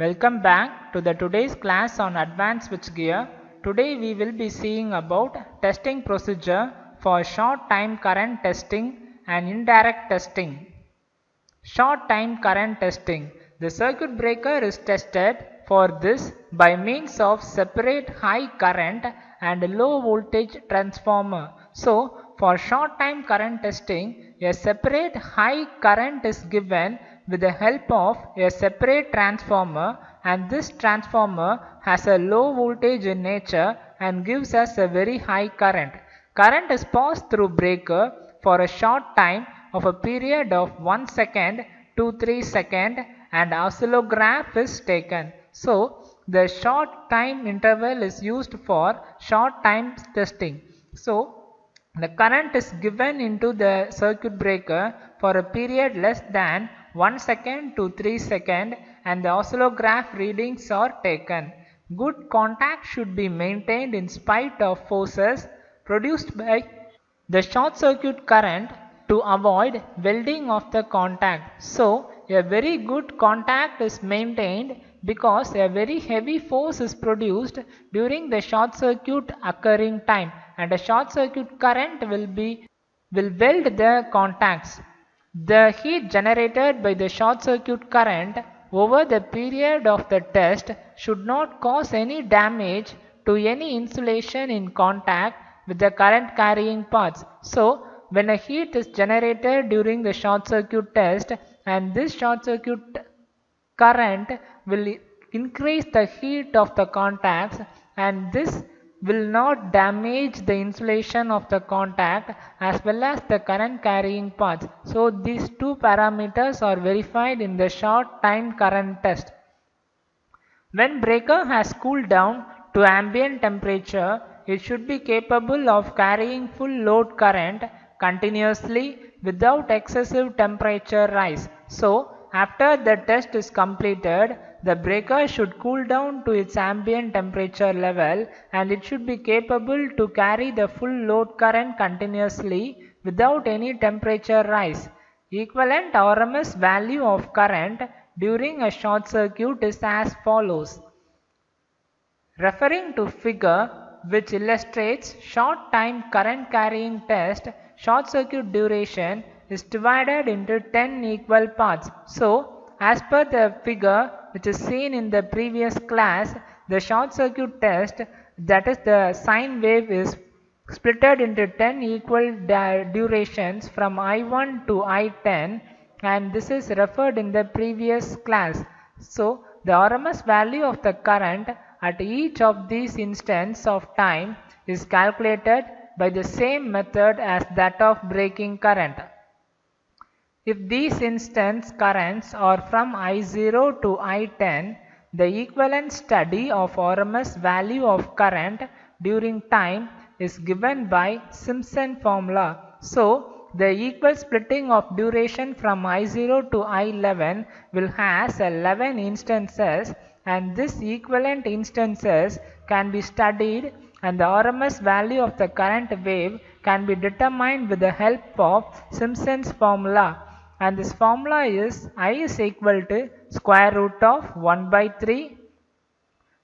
Welcome back to the today's class on advanced switchgear. Today we will be seeing about testing procedure for short time current testing and indirect testing. Short time current testing. The circuit breaker is tested for this by means of separate high current and low voltage transformer. So, for short time current testing, a separate high current is given with the help of a separate transformer, and this transformer has a low voltage in nature and gives us a very high current. Current is passed through breaker for a short time of a period of 1 second to 3 seconds and oscillograph is taken. So, the short time interval is used for short time testing. So, the current is given into the circuit breaker for a period less than 1 second to 3 seconds and the oscillograph readings are taken. Good contact should be maintained in spite of forces produced by the short circuit current to avoid welding of the contact. So, a very good contact is maintained because a very heavy force is produced during the short circuit occurring time, and a short circuit current will weld the contacts. The heat generated by the short circuit current over the period of the test should not cause any damage to any insulation in contact with the current carrying parts. So, when a heat is generated during the short circuit test and this short circuit current will increase the heat of the contacts, and this will not damage the insulation of the contact as well as the current carrying parts. So, these two parameters are verified in the short time current test. When breaker has cooled down to ambient temperature, it should be capable of carrying full load current continuously without excessive temperature rise. So, after the test is completed, the breaker should cool down to its ambient temperature level and it should be capable to carry the full load current continuously without any temperature rise. Equivalent RMS value of current during a short circuit is as follows. Referring to figure which illustrates short time current carrying test, short circuit duration is divided into 10 equal parts. So, as per the figure which is seen in the previous class, the short circuit test, that is the sine wave, is splitted into 10 equal durations from I1 to I10, and this is referred in the previous class. So, the RMS value of the current at each of these instants of time is calculated by the same method as that of breaking current. If these instant currents are from I0 to I10, the equivalent study of RMS value of current during time is given by Simpson formula. So, the equal splitting of duration from I0 to I11 will has 11 instances, and this equivalent instances can be studied and the RMS value of the current wave can be determined with the help of Simpson's formula, and this formula is I is equal to square root of 1 by 3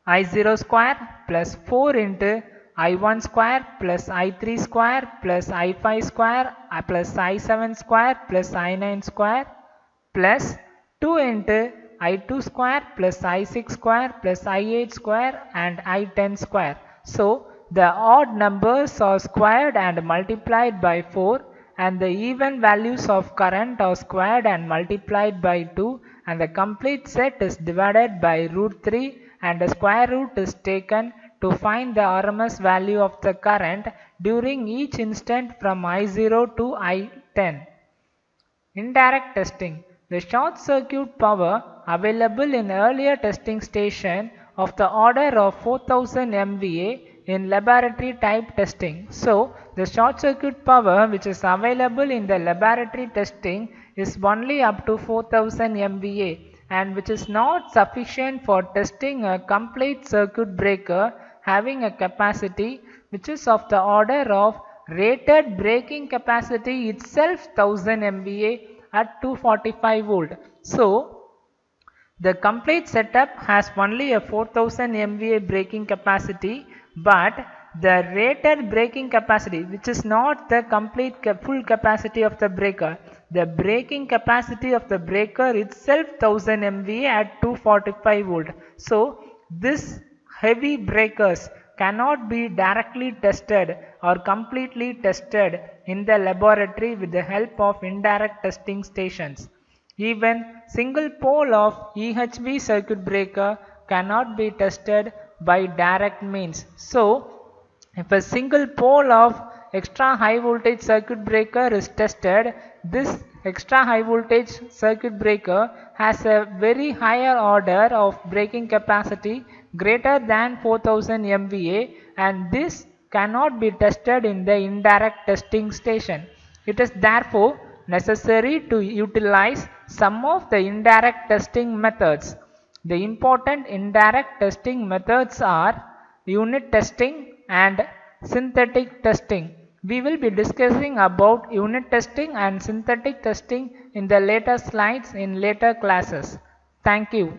I0 square plus 4 into I1 square plus I3 square plus I5 square plus I7 square plus I9 square plus 2 into I2 square plus I6 square plus I8 square and I10 square. So, the odd numbers are squared and multiplied by 4, and the even values of current are squared and multiplied by 2, and the complete set is divided by root 3 and the square root is taken to find the RMS value of the current during each instant from I0 to I10. Indirect testing. The short circuit power available in earlier testing station of the order of 4000 MVA in laboratory type testing. So, the short circuit power which is available in the laboratory testing is only up to 4000 MVA, and which is not sufficient for testing a complete circuit breaker having a capacity which is of the order of rated breaking capacity itself 1000 MVA at 245 volt. So, The complete setup has only a 4000 MVA braking capacity, but the rated braking capacity, which is not the complete full capacity of the breaker, the braking capacity of the breaker itself 1000 MVA at 245 volt. So this heavy breakers cannot be directly tested or completely tested in the laboratory with the help of indirect testing stations. Even single pole of EHV circuit breaker cannot be tested by direct means. So, if a single pole of extra high voltage circuit breaker is tested, this extra high voltage circuit breaker has a very higher order of braking capacity greater than 4000 MVA, and this cannot be tested in the indirect testing station. It is therefore necessary to utilize some of the indirect testing methods. The important indirect testing methods are unit testing and synthetic testing. We will be discussing about unit testing and synthetic testing in the later slides in later classes. Thank you.